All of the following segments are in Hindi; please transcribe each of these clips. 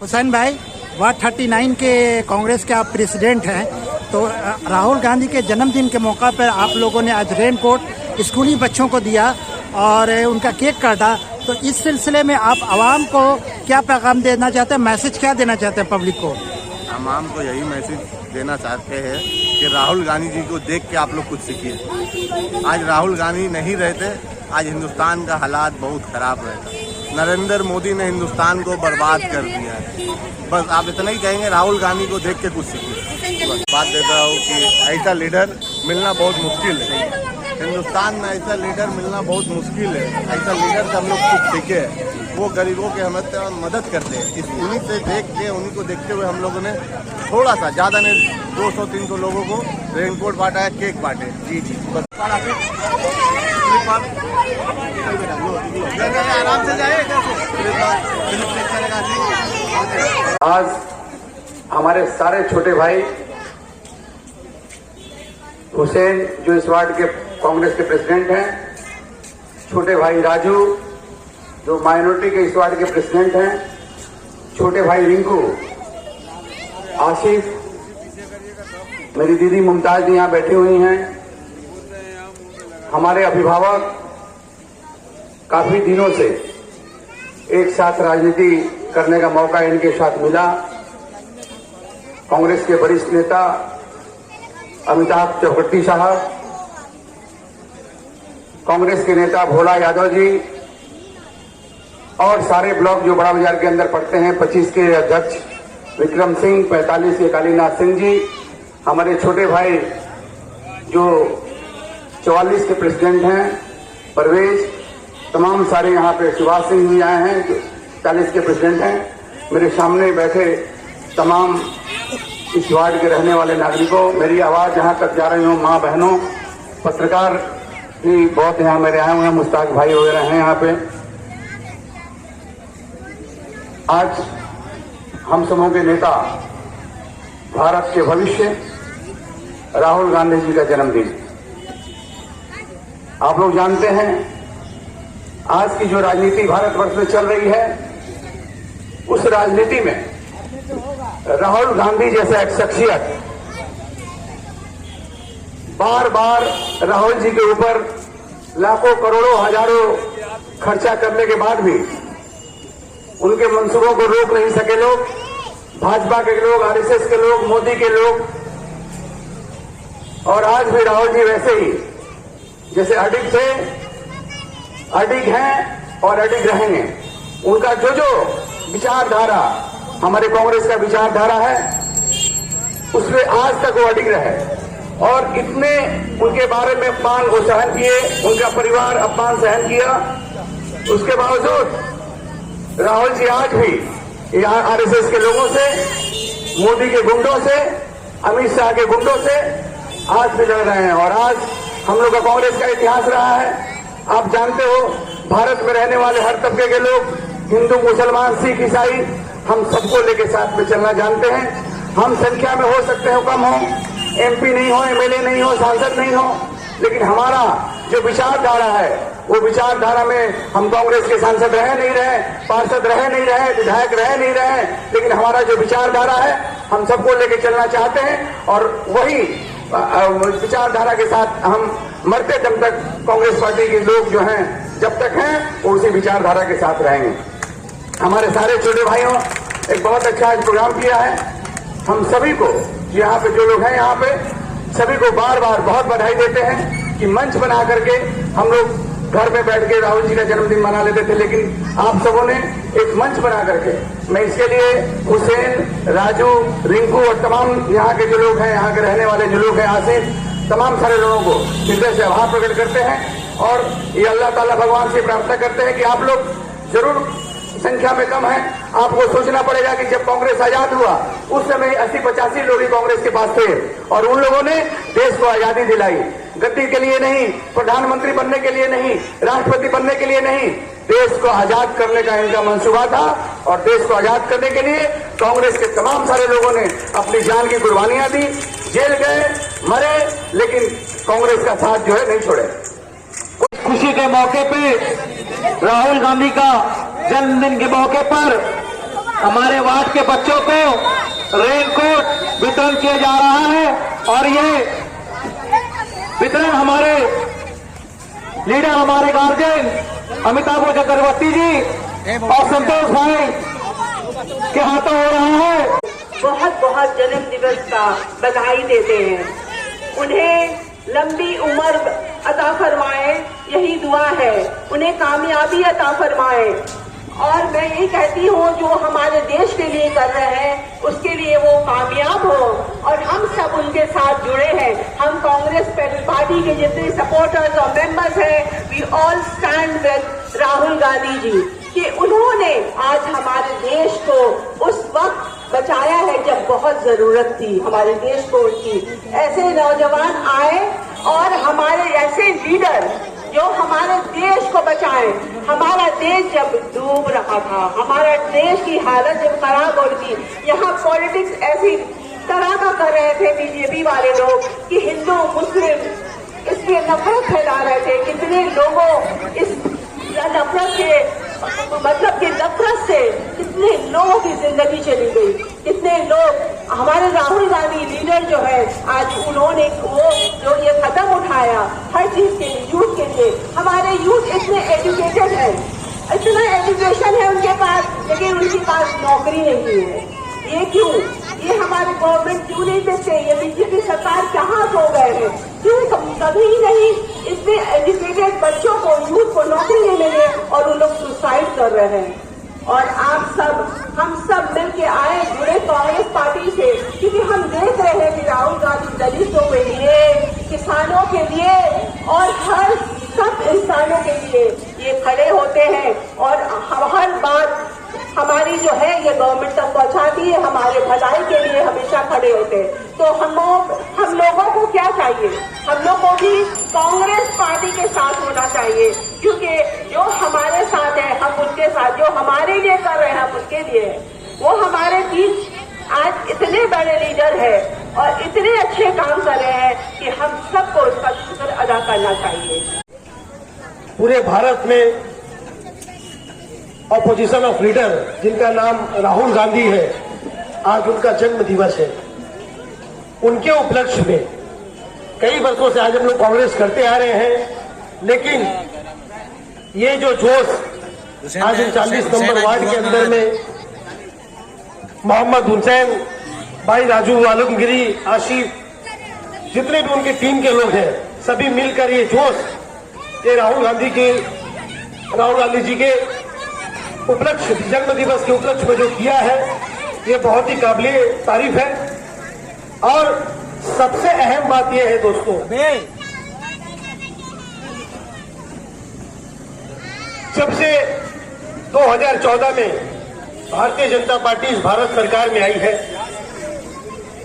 हुसैन भाई, वार्ड 39 के कांग्रेस के आप प्रेसिडेंट हैं, तो राहुल गांधी के जन्मदिन के मौका पर आप लोगों ने आज रेनकोट स्कूली बच्चों को दिया और उनका केक काटा। तो इस सिलसिले में आप आवाम को क्या पैगाम देना चाहते हैं, मैसेज क्या देना चाहते हैं पब्लिक को? आवाम को यही मैसेज देना चाहते हैं कि राहुल गांधी जी को देख के आप लोग कुछ सीखिए। आज राहुल गांधी नहीं रहते, आज हिंदुस्तान का हालात बहुत ख़राब रहता। नरेंद्र मोदी ने हिंदुस्तान को बर्बाद कर दिया है। बस आप इतना ही कहेंगे, राहुल गांधी को देख के कुछ सीखिए। बस बात देता हूँ कि ऐसा लीडर मिलना बहुत मुश्किल है। हिंदुस्तान में ऐसा लीडर मिलना बहुत मुश्किल है। ऐसा लीडर से हम लोग कुछ सीखे, वो गरीबों के हमें मदद करते हैं। इस उन्हीं से देख के, उन्हीं को देखते हुए हम लोगों ने थोड़ा सा, ज़्यादा नहीं, 200-300 लोगों को रेनकोट बांटा है, केक बांटे। जी बस आराम से जाए। आज हमारे सारे छोटे भाई हुसैन, जो इस वार्ड के कांग्रेस के प्रेसिडेंट हैं, छोटे भाई राजू, जो माइनॉरिटी के इस वार्ड के प्रेसिडेंट हैं, छोटे भाई रिंकू, आसिफ, मेरी दीदी मुमताज यहाँ बैठी हुई हैं, हमारे अभिभावक, काफी दिनों से एक साथ राजनीति करने का मौका इनके साथ मिला। कांग्रेस के वरिष्ठ नेता अमिताभ चक्रवर्ती साहब, कांग्रेस के नेता भोला यादव जी और सारे ब्लॉक जो बड़ा बाजार के अंदर पड़ते हैं, 25 के अध्यक्ष विक्रम सिंह, 45 के कालीनाथ सिंह जी, हमारे छोटे भाई जो 44 के प्रेसिडेंट हैं परवेज, तमाम सारे यहाँ पे सुभाष सिंह भी आए हैं जो 40 के प्रेसिडेंट हैं, मेरे सामने बैठे तमाम इस वार्ड के रहने वाले नागरिकों, मेरी आवाज जहाँ तक जा रही हूँ, माँ बहनों, पत्रकार भी बहुत यहाँ मेरे आए हुए हैं, मुश्ताक भाई वगैरह हैं यहाँ पे। आज हम सबों के नेता, भारत के भविष्य, राहुल गांधी जी का जन्मदिन। आप लोग जानते हैं आज की जो राजनीति भारतवर्ष में चल रही है, उस राजनीति में राहुल गांधी जैसा एक शख्सियत बार बार राहुल जी के ऊपर लाखों करोड़ों हजारों खर्चा करने के बाद भी उनके मंसूबों को रोक नहीं सके लोग, भाजपा के लोग, आरएसएस के लोग, मोदी के लोग। और आज भी राहुल जी वैसे ही जैसे अडिग थे, अडिग हैं और अडिग रहेंगे। उनका जो जो विचारधारा हमारे कांग्रेस का विचारधारा है, उसमें आज तक वो अडिग रहे। और इतने उनके बारे में अपमान वो सहन किए, उनका परिवार अपमान सहन किया, उसके बावजूद राहुल जी आज भी आरएसएस के लोगों से, मोदी के गुंडों से, अमित शाह के गुंडों से आज भी लड़ रहे हैं। और आज हम लोग का कांग्रेस का इतिहास रहा है, आप जानते हो, भारत में रहने वाले हर तबके के लोग, हिंदू, मुसलमान, सिख, ईसाई, हम सबको लेके साथ में चलना जानते हैं। हम संख्या में हो सकते हो कम हो, एमपी नहीं हो, एमएलए नहीं हो, सांसद नहीं हो, लेकिन हमारा जो विचारधारा है, वो विचारधारा में हम कांग्रेस के सांसद रहे नहीं रहे, पार्षद रहे नहीं रहे, विधायक रहे नहीं रहे, लेकिन हमारा जो विचारधारा है, हम सबको लेके चलना चाहते हैं। और वही विचारधारा के साथ हम मरते दम तक कांग्रेस पार्टी के लोग जो हैं, जब तक हैं, वो उसी विचारधारा के साथ रहेंगे। हमारे सारे छोटे भाइयों एक बहुत अच्छा प्रोग्राम किया है। हम सभी को, यहाँ पे जो लोग हैं, यहाँ पे सभी को बार बार बहुत बधाई देते हैं कि मंच बना करके हम लोग घर में बैठ के राहुल जी का जन्मदिन मना लेते थे, लेकिन आप सबों ने एक मंच बना करके, मैं इसके लिए हुसैन, राजू, रिंकू और तमाम यहाँ के जो लोग हैं, यहाँ के रहने वाले जो लोग हैं, आसिफ, तमाम सारे लोगों को हृदय से आभार प्रकट करते हैं। और ये अल्लाह ताला भगवान से प्रार्थना करते हैं कि आप लोग जरूर संख्या में कम है। आपको सोचना पड़ेगा कि जब कांग्रेस आजाद हुआ, उस समय 80-85 लोग ही कांग्रेस के पास थे, और उन लोगों ने देश को आजादी दिलाई। गद्दी के लिए नहीं, प्रधानमंत्री बनने के लिए नहीं, राष्ट्रपति बनने के लिए नहीं, देश को आजाद करने का इनका मंसूबा था। और देश को आजाद करने के लिए कांग्रेस के तमाम सारे लोगों ने अपनी जान की कुर्बानियां दी, जेल गए, मरे, लेकिन कांग्रेस का साथ जो है नहीं छोड़े। खुशी के मौके पे, राहुल गांधी का जन्मदिन के मौके पर हमारे वार्ड के बच्चों को रेनकोट वितरण किया जा रहा है और ये वितरण हमारे लीडर, हमारे गार्जियन अमिताभ चक्रवर्ती जी और संतोष भाई के हाथों हो रहा है। बहुत बहुत जन्म दिवस का बधाई देते हैं। उन्हें लंबी उम्र अता फरमाए, यही दुआ है। उन्हें कामयाबी अता फरमाए। और मैं ये कहती हूँ जो हमारे देश के लिए कर रहे हैं उसके लिए वो कामयाब हो और हम सब उनके साथ जुड़े हैं। हम कांग्रेस पार्टी के जितने सपोर्टर्स और मेंबर्स हैं, we all stand with Rahul Gandhi ji कि उन्होंने आज हमारे देश को उस वक्त बचाया है जब बहुत जरूरत थी हमारे देश को उनकी। ऐसे नौजवान आए और हमारे ऐसे लीडर जो हमारे देश को बचाएं। हमारा देश जब डूब रहा था, हमारा देश की हालत जब खराब हो रही थी, यहाँ पॉलिटिक्स ऐसी तरह का कर रहे थे बीजेपी वाले लोग कि हिंदू मुस्लिम इसलिए नफरत फैला रहे थे। कितने लोगों इस नफरत के मतलब कि नफरत से कितने लोगों की जिंदगी चली गई। कितने लोग हमारे राहुल गांधी लीडर जो है आज उन्होंने वो जो ये कदम उठाया हर चीज के लिए, यूथ के लिए। हमारे यूथ इतने एजुकेटेड है, इतना एजुकेशन है उनके पास, लेकिन उनके पास नौकरी नहीं है। ये क्यों? ये हमारे गवर्नमेंट क्यों नहीं देते? ये बीजेपी सरकार कहाँ खो गए हैं? क्यों कभी नहीं इतने एजुकेटेड बच्चों को, यूथ को नौकरी नहीं मिले और उन लोग सुसाइड कर रहे हैं। और आप सब, हम सब मिलके आए जुड़े कांग्रेस पार्टी से, क्योंकि हम देख रहे हैं कि राहुल गांधी दलितों के लिए, किसानों के लिए और हर सब इंसानों के लिए ये खड़े होते हैं और हर बात हमारी जो है ये गवर्नमेंट तक पहुंचाती है। हमारे भलाई के लिए हमेशा खड़े होते हैं। तो हम लोगों को क्या चाहिए? हम लोग को भी कांग्रेस पार्टी के साथ होना चाहिए, क्योंकि जो हमारे साथ है हम उनके साथ, जो हमारे लिए कर रहे हैं हम उनके लिए। वो हमारे बीच आज इतने बड़े लीडर है और इतने अच्छे काम कर रहे हैं कि हम सबको उसका शुक्र अदा करना चाहिए। पूरे भारत में ऑपोजिशन ऑफ लीडर जिनका नाम राहुल गांधी है, आज उनका जन्म दिवस है। उनके उपलक्ष्य में कई वर्षों से आज हम लोग कांग्रेस करते आ रहे हैं, लेकिन ये जो जोश आज 39 नंबर वार्ड के अंदर में मोहम्मद हुसैन भाई, राजू आलमगिरी, आशिफ, जितने भी उनके टीम के लोग हैं, सभी मिलकर ये जोश ये राहुल गांधी जी के उपलक्ष्य, जन्म दिवस के उपलक्ष्य में जो किया है, ये बहुत ही काबिले तारीफ है। और सबसे अहम बात यह है दोस्तों, जब से 2014 में भारतीय जनता पार्टी इस भारत सरकार में आई है,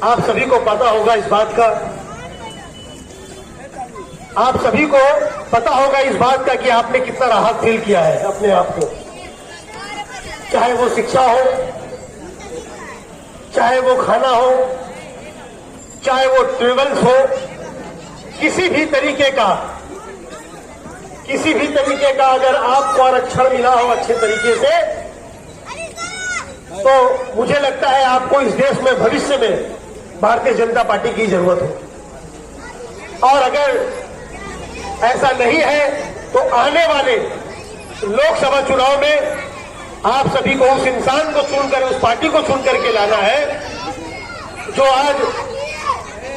आप सभी को पता होगा इस बात का, आप सभी को पता होगा इस बात का कि आपने कितना राहत फील किया है अपने आप को। चाहे वो शिक्षा हो, चाहे वो खाना हो, चाहे वो ट्रेवल्स हो, किसी भी तरीके का अगर आपको आरक्षण मिला हो अच्छे तरीके से, तो मुझे लगता है आपको इस देश में भविष्य में भारतीय जनता पार्टी की जरूरत हो। और अगर ऐसा नहीं है तो आने वाले लोकसभा चुनाव में आप सभी को उस इंसान को चुनकर, उस पार्टी को चुन करके लाना है जो आज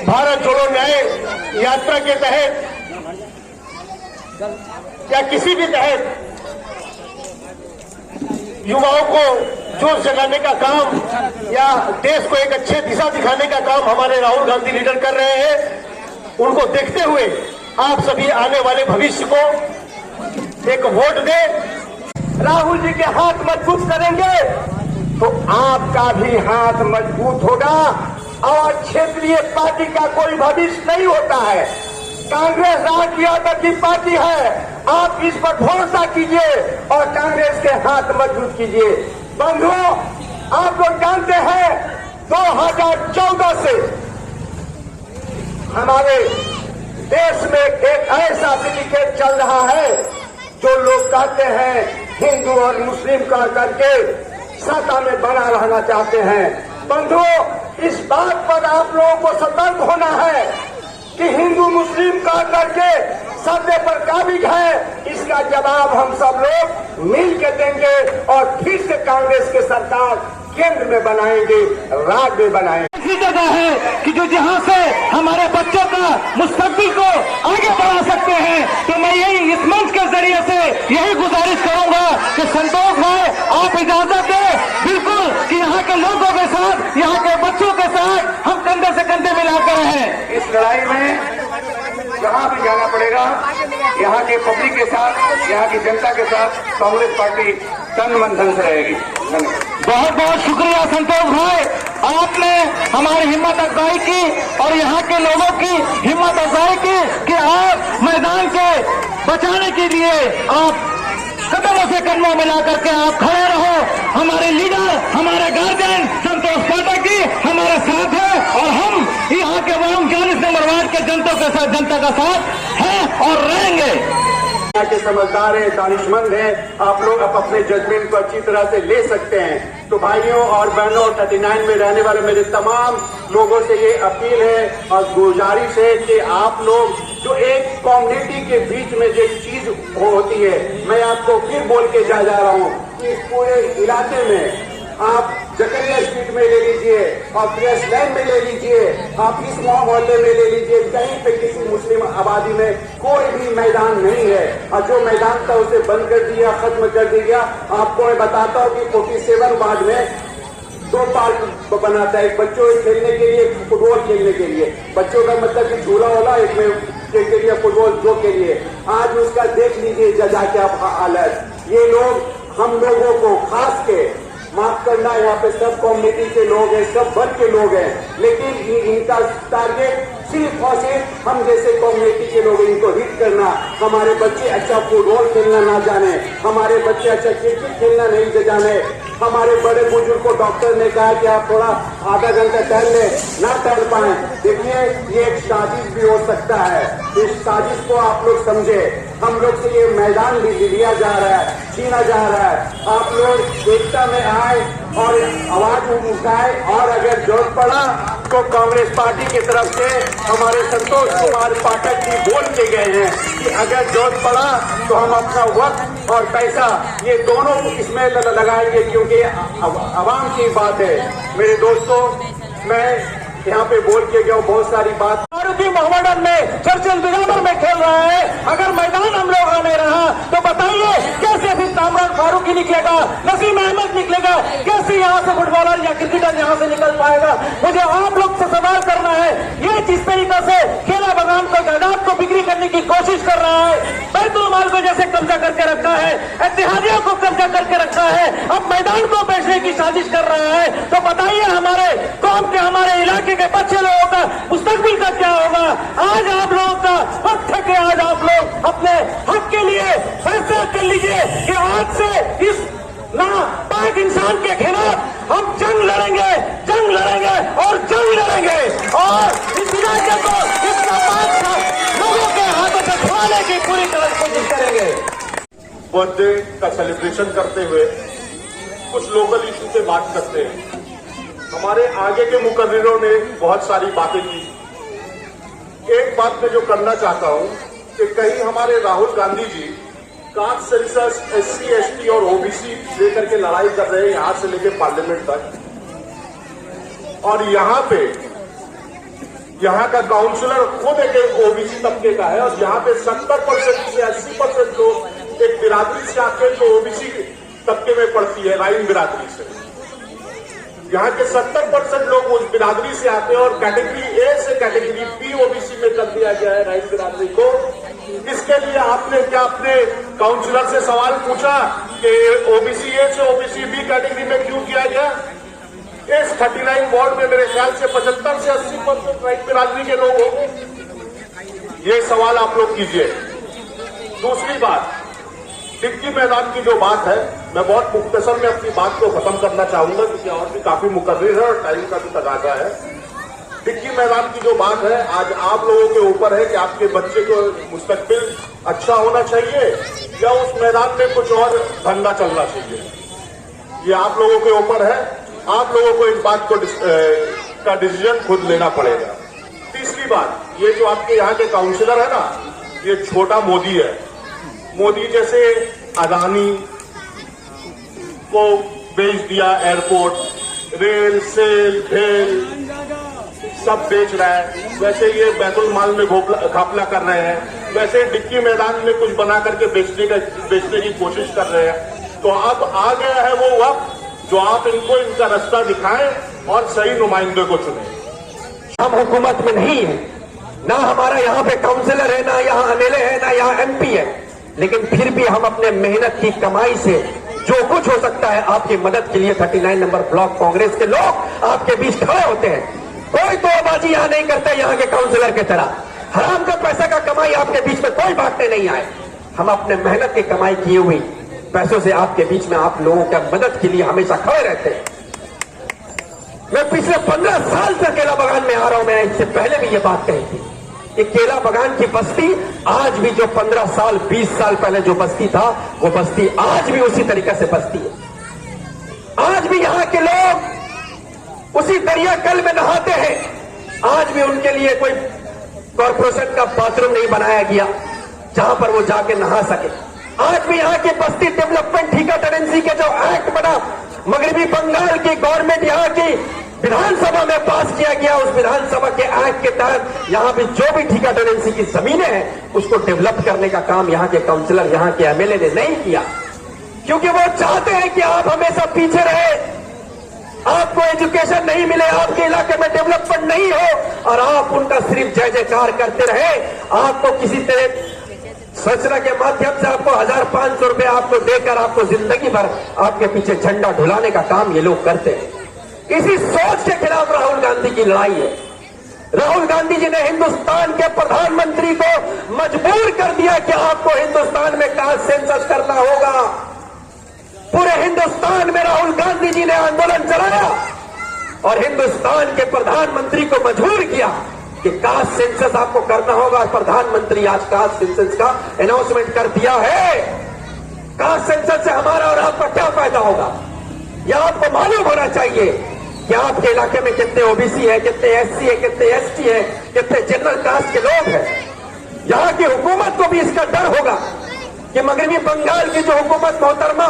भारत जोड़ो न्याय यात्रा के तहत या किसी भी तहत युवाओं को जोश जगाने का काम या देश को एक अच्छे दिशा दिखाने का काम हमारे राहुल गांधी लीडर कर रहे हैं। उनको देखते हुए आप सभी आने वाले भविष्य को एक वोट दें। राहुल जी के हाथ मजबूत करेंगे तो आपका भी हाथ मजबूत होगा और क्षेत्रीय पार्टी का कोई भविष्य नहीं होता है। कांग्रेस राष्ट्रीय यादव की पार्टी है, आप इस पर भरोसा कीजिए और कांग्रेस के हाथ मजबूत कीजिए। बंधुओं, आप लोग जानते हैं 2014 से हमारे देश में एक ऐसा सिंडिकेट चल रहा है जो लोग कहते हैं हिंदू और मुस्लिम कह करके सत्ता में बना रहना चाहते हैं। बंधुओं, इस बात पर आप लोगों को सतर्क होना है कि हिंदू मुस्लिम का करके सत्य पर काबिज है, इसका जवाब हम सब लोग मिल के देंगे और फिर से कांग्रेस की सरकार केंद्र में बनाएंगे, राज्य में बनाएंगे। ऐसी जगह है कि जो जहां से हमारे बच्चों का मुस्तकबिल को आगे बढ़ा सकते हैं। तो मैं यही इस मंच के जरिए से यही गुजारिश करूंगा कि संतोष भाई, आप इजाजत दें बिल्कुल कि यहाँ के लोगों के साथ, यहाँ के बच्चों के साथ हम कंधे से कंधे मिलाकर हैं। इस लड़ाई में जहां भी जाना पड़ेगा, यहाँ के पब्लिक के साथ, यहाँ की जनता के साथ कांग्रेस पार्टी तन मन धन से रहेगी। धन्यवाद। बहुत बहुत शुक्रिया संतोष भाई, आपने हमारी हिम्मत अफजाई की और यहाँ के लोगों की हिम्मत अफजाई की कि आप मैदान के बचाने के लिए आप कदमों से कदमों मिला करके आप खड़े रहो। हमारे लीडर, हमारे गार्जियन संतोष पाठक जी हमारे साथ है और हम यहाँ के 39 नंबर वार्ड के जनता का साथ हैं और रहेंगे। के समझदार है, दानिशमंद है, आप लोग अपने जजमेंट को अच्छी तरह से ले सकते हैं। तो भाइयों और बहनों, 39 में रहने वाले मेरे तमाम लोगों से ये अपील है और गुजारिश है कि आप लोग जो एक कम्युनिटी के बीच में जो चीज होती है, मैं आपको फिर बोल के जा रहा हूँ कि इस पूरे इलाके में आप जकरिया स्ट्रीट में ले लीजिए और प्रेस लाइन में ले लीजिए, आप इस मोहल्ले में ले लीजिए, कहीं पे किसी मुस्लिम आबादी में कोई भी मैदान नहीं है और जो मैदान था उसे बंद कर दिया, खत्म कर दिया। आपको मैं बताता हूँ कि 47 वार्ड में 2 पार्क बना था, एक बच्चों के खेलने के लिए, एक फुटबॉल खेलने के लिए। बच्चों का मतलब कि झूला होला, एक में के लिए फुटबॉल दो के लिए। आज उसका देख लीजिए जाके आप हालत। ये लोग हम लोगों को खास के माफ करना, यहाँ पे सब कम्युनिटी के लोग हैं, सब वर्ग के लोग हैं, लेकिन इनका टारगेट सिर्फ और सिर्फ हम जैसे कम्युनिटी के लोग, इनको हिट करना। हमारे बच्चे अच्छा फुटबॉल खेलना ना जाने, हमारे बच्चे अच्छा क्रिकेट खेलना नहीं जाने, हमारे बड़े बुजुर्ग को डॉक्टर ने कहा कि आप थोड़ा आधा घंटा टहल लें, ना टहल पाए। देखिए, ये एक साजिश भी हो सकता है। इस साजिश को आप लोग समझे। हम लोग से ये मैदान भी लिया जा रहा है, छीना जा रहा है। आप लोग एकता में आए और आवाज उठाए और अगर जरूरत पड़ा तो कांग्रेस पार्टी की तरफ से हमारे संतोष कुमार पाठक जी बोल के गए हैं कि अगर जरूरत पड़ा तो हम अपना वक्त और पैसा ये दोनों इसमें लगाएंगे, क्योंकि आवाम की बात है। मेरे दोस्तों, मैं यहाँ पे बोल के गया बहुत सारी बात। मारुति मोहम्मदन में चर्चिल बिरादर में खेल रहा है। अगर मैदान हम लोग आने रहा तो बताइए कैसे फिर कामरान फारूकी निकलेगा, नसीम अहमद निकलेगा, कैसे यहाँ से फुटबॉलर या क्रिकेटर यहाँ से निकल पाएगा। मुझे आप लोग से सवाल करना है, ये जिस तरीके से खेला बगान को, जायदाद को बिक्री करने की कोशिश कर रहा है, बैतुल माल को जैसे कब्जा करके रखा है, इत्तेहादियों को कब्जा करके रखा है, अब मैदान को बेचने की साजिश कर रहा है, तो बताइए हमारे कौम के, हमारे इलाके के बच्चे लोगों का मुस्तकबिल का क्या होगा। आज आप लोगों का वक्त है कि आज आप लोग अपने हक के लिए फैसला कर लीजिए कि आज से इस नापाक इंसान के खिलाफ हम जंग लड़ेंगे और जंग लड़ेंगे और इस इलाके को इस नापाक लोगों के हाथों से छुड़ाने की पूरी तरह कोशिश करेंगे। बर्थडे का सेलिब्रेशन करते हुए कुछ लोकल इशू पे बात करते हैं। हमारे आगे के मुकर्रिरों ने बहुत सारी बातें की। एक बात मैं जो करना चाहता हूं कि कहीं हमारे राहुल गांधी जी कास्ट सेंसस, SC, ST और OBC लेकर के लड़ाई कर रहे हैं यहां से लेकर पार्लियामेंट तक, और यहां पे यहाँ का काउंसलर खुद एक OBC तबके का है और यहाँ पे 70% से 80% लोग एक बिरादरी से आते हैं जो OBC तबके में पड़ती है, राइन बिरादरी से। यहाँ के 70% लोग उस बिरादरी से आते हैं और कैटेगरी A से कैटेगरी B OBC में कर दिया गया है राइन बिरादरी को। इसके लिए आपने क्या अपने काउंसलर से सवाल पूछा कि OBC A से OBC B कैटेगरी में क्यों किया गया? इस 39 वार्ड में मेरे ख्याल से 75 से 80% राइन बिरादरी के लोग होंगे। ये सवाल आप लोग कीजिए। दूसरी बात, डिग्गी मैदान की जो बात है, मैं बहुत मुख्तसर में अपनी बात को खत्म करना चाहूंगा क्योंकि और भी काफी मुकर्रिर है और टाइम का भी तकाजा है। डिग्गी मैदान की जो बात है, आज आप लोगों के ऊपर है कि आपके बच्चे को मुस्तकबिल अच्छा होना चाहिए या उस मैदान में कुछ और धंधा चलना चाहिए। ये आप लोगों के ऊपर है। आप लोगों को इस बात को का डिसीजन खुद लेना पड़ेगा। तीसरी बात, ये जो आपके यहाँ के काउंसिलर है ना, ये छोटा मोदी है। मोदी जैसे अदानी को बेच दिया एयरपोर्ट, रेल, सेल, भेल सब बेच रहा है, वैसे ये बैतुल माल में घपला कर रहे हैं, वैसे डिक्की मैदान में कुछ बना करके बेचने की कोशिश कर रहे हैं। तो अब आ गया है वो वक्त जो आप इनको इनका रास्ता दिखाएं और सही नुमाइंदे को चुनें। हम हुकूमत में नहीं है, ना हमारा यहाँ पे काउंसिलर है, ना यहाँ एमएलए है, ना यहाँ एमपी है, लेकिन फिर भी हम अपने मेहनत की कमाई से जो कुछ हो सकता है आपकी मदद के लिए 39 नंबर ब्लॉक कांग्रेस के लोग आपके बीच खड़े होते हैं। कोई तोबाजी यहाँ नहीं करता यहाँ के काउंसिलर की तरह। हराम का पैसा का कमाई आपके बीच में कोई बांटने नहीं आए। हम अपने मेहनत की कमाई किए हुई पैसों से आपके बीच में आप लोगों की मदद के लिए हमेशा खड़े रहते हैं। मैं पिछले 15 साल से केला बगान में आ रहा हूं। मैंने इससे पहले भी ये बात कही थी कि केला बगान की बस्ती आज भी जो 15 साल 20 साल पहले जो बस्ती था, वो बस्ती आज भी उसी तरीके से बस्ती है। आज भी यहाँ के लोग उसी दरिया कल में नहाते हैं। आज भी उनके लिए कोई कॉर्पोरेशन का बाथरूम नहीं बनाया गया जहां पर वो जाके नहा सके। आज भी यहाँ की बस्ती डेवलपमेंट ठेका टेनेंसी के जो एक्ट बना, मगरबी बंगाल की गवर्नमेंट यहाँ की विधानसभा में पास किया गया, उस विधानसभा के एक्ट के तहत यहाँ पे जो भी ठेका टेनेंसी की जमीनें हैं उसको डेवलप करने का काम यहाँ के काउंसिलर, यहाँ के एमएलए ने नहीं किया, क्योंकि वो चाहते हैं कि आप हमेशा पीछे रहे, आपको एजुकेशन नहीं मिले, आपके इलाके में डेवलपमेंट नहीं हो और आप उनका सिर्फ जय जयकार करते रहे। आपको किसी तरह संरचना के माध्यम से आपको 1500 रुपए आपको देकर आपको जिंदगी भर आपके पीछे झंडा ढुलाने का काम ये लोग करते हैं। इसी सोच के खिलाफ राहुल गांधी की लड़ाई है। राहुल गांधी जी ने हिंदुस्तान के प्रधानमंत्री को मजबूर कर दिया कि आपको हिंदुस्तान में कास्ट सेंसस करना होगा। पूरे हिंदुस्तान में राहुल गांधी जी ने आंदोलन चलाया और हिंदुस्तान के प्रधानमंत्री को मजबूर किया कि कास्ट सेंसस आपको करना होगा। प्रधानमंत्री आज कास्ट सेंसस का अनाउंसमेंट कर दिया है। कास्ट सेंसस से हमारा और आपका क्या फायदा होगा, यह आपको मालूम होना चाहिए कि आपके इलाके में कितने ओबीसी है, कितने एससी है, कितने एसटी है, कितने जनरल कास्ट के लोग हैं। यहाँ की हुकूमत को भी इसका डर होगा कि मगरबी बंगाल की जो हुकूमत मोहतरमा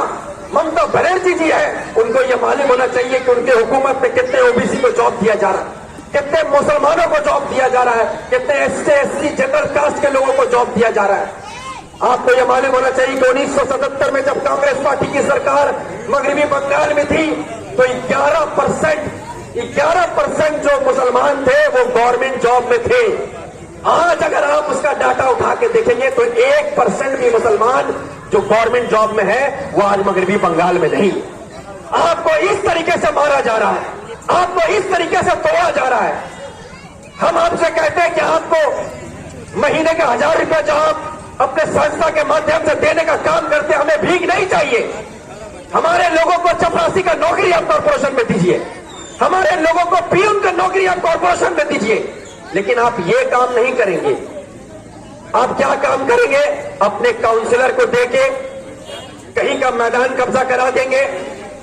ममता बनर्जी जी है, उनको यह मालूम होना चाहिए कि उनके हुकूमत में कितने ओबीसी को जॉब दिया जा रहा है, कितने मुसलमानों को जॉब दिया जा रहा है, कितने एससी एसटी जनरल कास्ट के लोगों को जॉब दिया जा रहा है। आपको यह मालूम होना चाहिए कि 1977 में जब कांग्रेस पार्टी की सरकार मगरबी बंगाल में थी तो 11% जो मुसलमान थे वो गवर्नमेंट जॉब में थे। आज अगर आप उसका डाटा उठा के देखेंगे तो 1% भी मुसलमान जो गवर्नमेंट जॉब में है वो आज मगरबी बंगाल में नहीं। आपको इस तरीके से मारा जा रहा है, आपको इस तरीके से तोड़ा जा रहा है। हम आपसे कहते हैं कि आपको महीने का 1000 रुपया जो आप अपने संस्था के माध्यम से देने का काम करते, हमें भीख नहीं चाहिए। हमारे लोगों को चपरासी का नौकरी आप कॉर्पोरेशन में दीजिए, हमारे लोगों को पीएम का नौकरी आप कॉर्पोरेशन में दीजिए, लेकिन आप ये काम नहीं करेंगे। आप क्या काम करेंगे? अपने काउंसिलर को देके कहीं का मैदान कब्जा करा देंगे,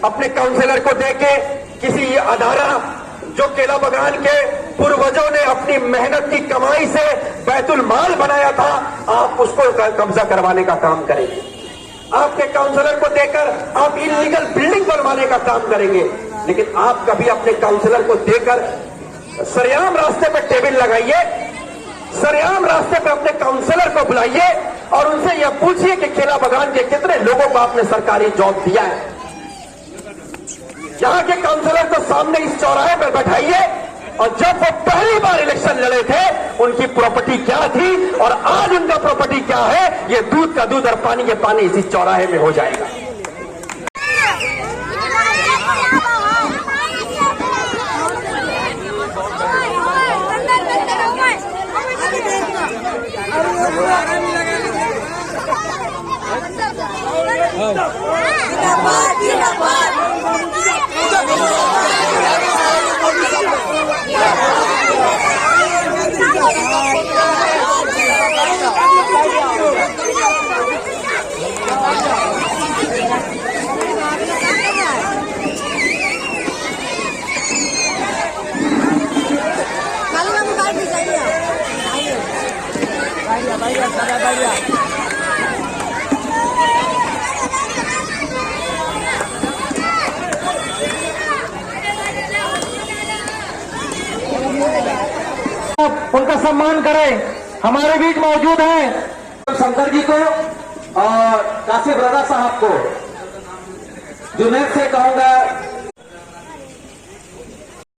अपने काउंसिलर को देके किसी अदारा जो केला बगान के पूर्वजों ने अपनी मेहनत की कमाई से बैतुल माल बनाया था, आप उसको कब्जा करवाने का काम करेंगे। आपके काउंसिलर को देकर आप इलीगल बिल्डिंग बनवाने का काम करेंगे, लेकिन आप कभी अपने काउंसिलर को देकर सरेआम रास्ते पर टेबल लगाइए, सरेआम रास्ते पर अपने काउंसिलर को बुलाइए और उनसे यह पूछिए कि केला बगान के कितने लोगों को आपने सरकारी जॉब दिया है। यहाँ के काउंसिलर को सामने इस चौराहे पर बैठाइए और जब वो पहली बार इलेक्शन लड़े थे उनकी प्रॉपर्टी क्या थी और आज उनका प्रॉपर्टी क्या है, ये दूध का दूध और पानी के पानी इसी चौराहे में हो जाएगा। उनका सम्मान करें। हमारे बीच मौजूद हैं शंकर जी को और कासिफ रजा साहब को। जुनैद से कहूंगा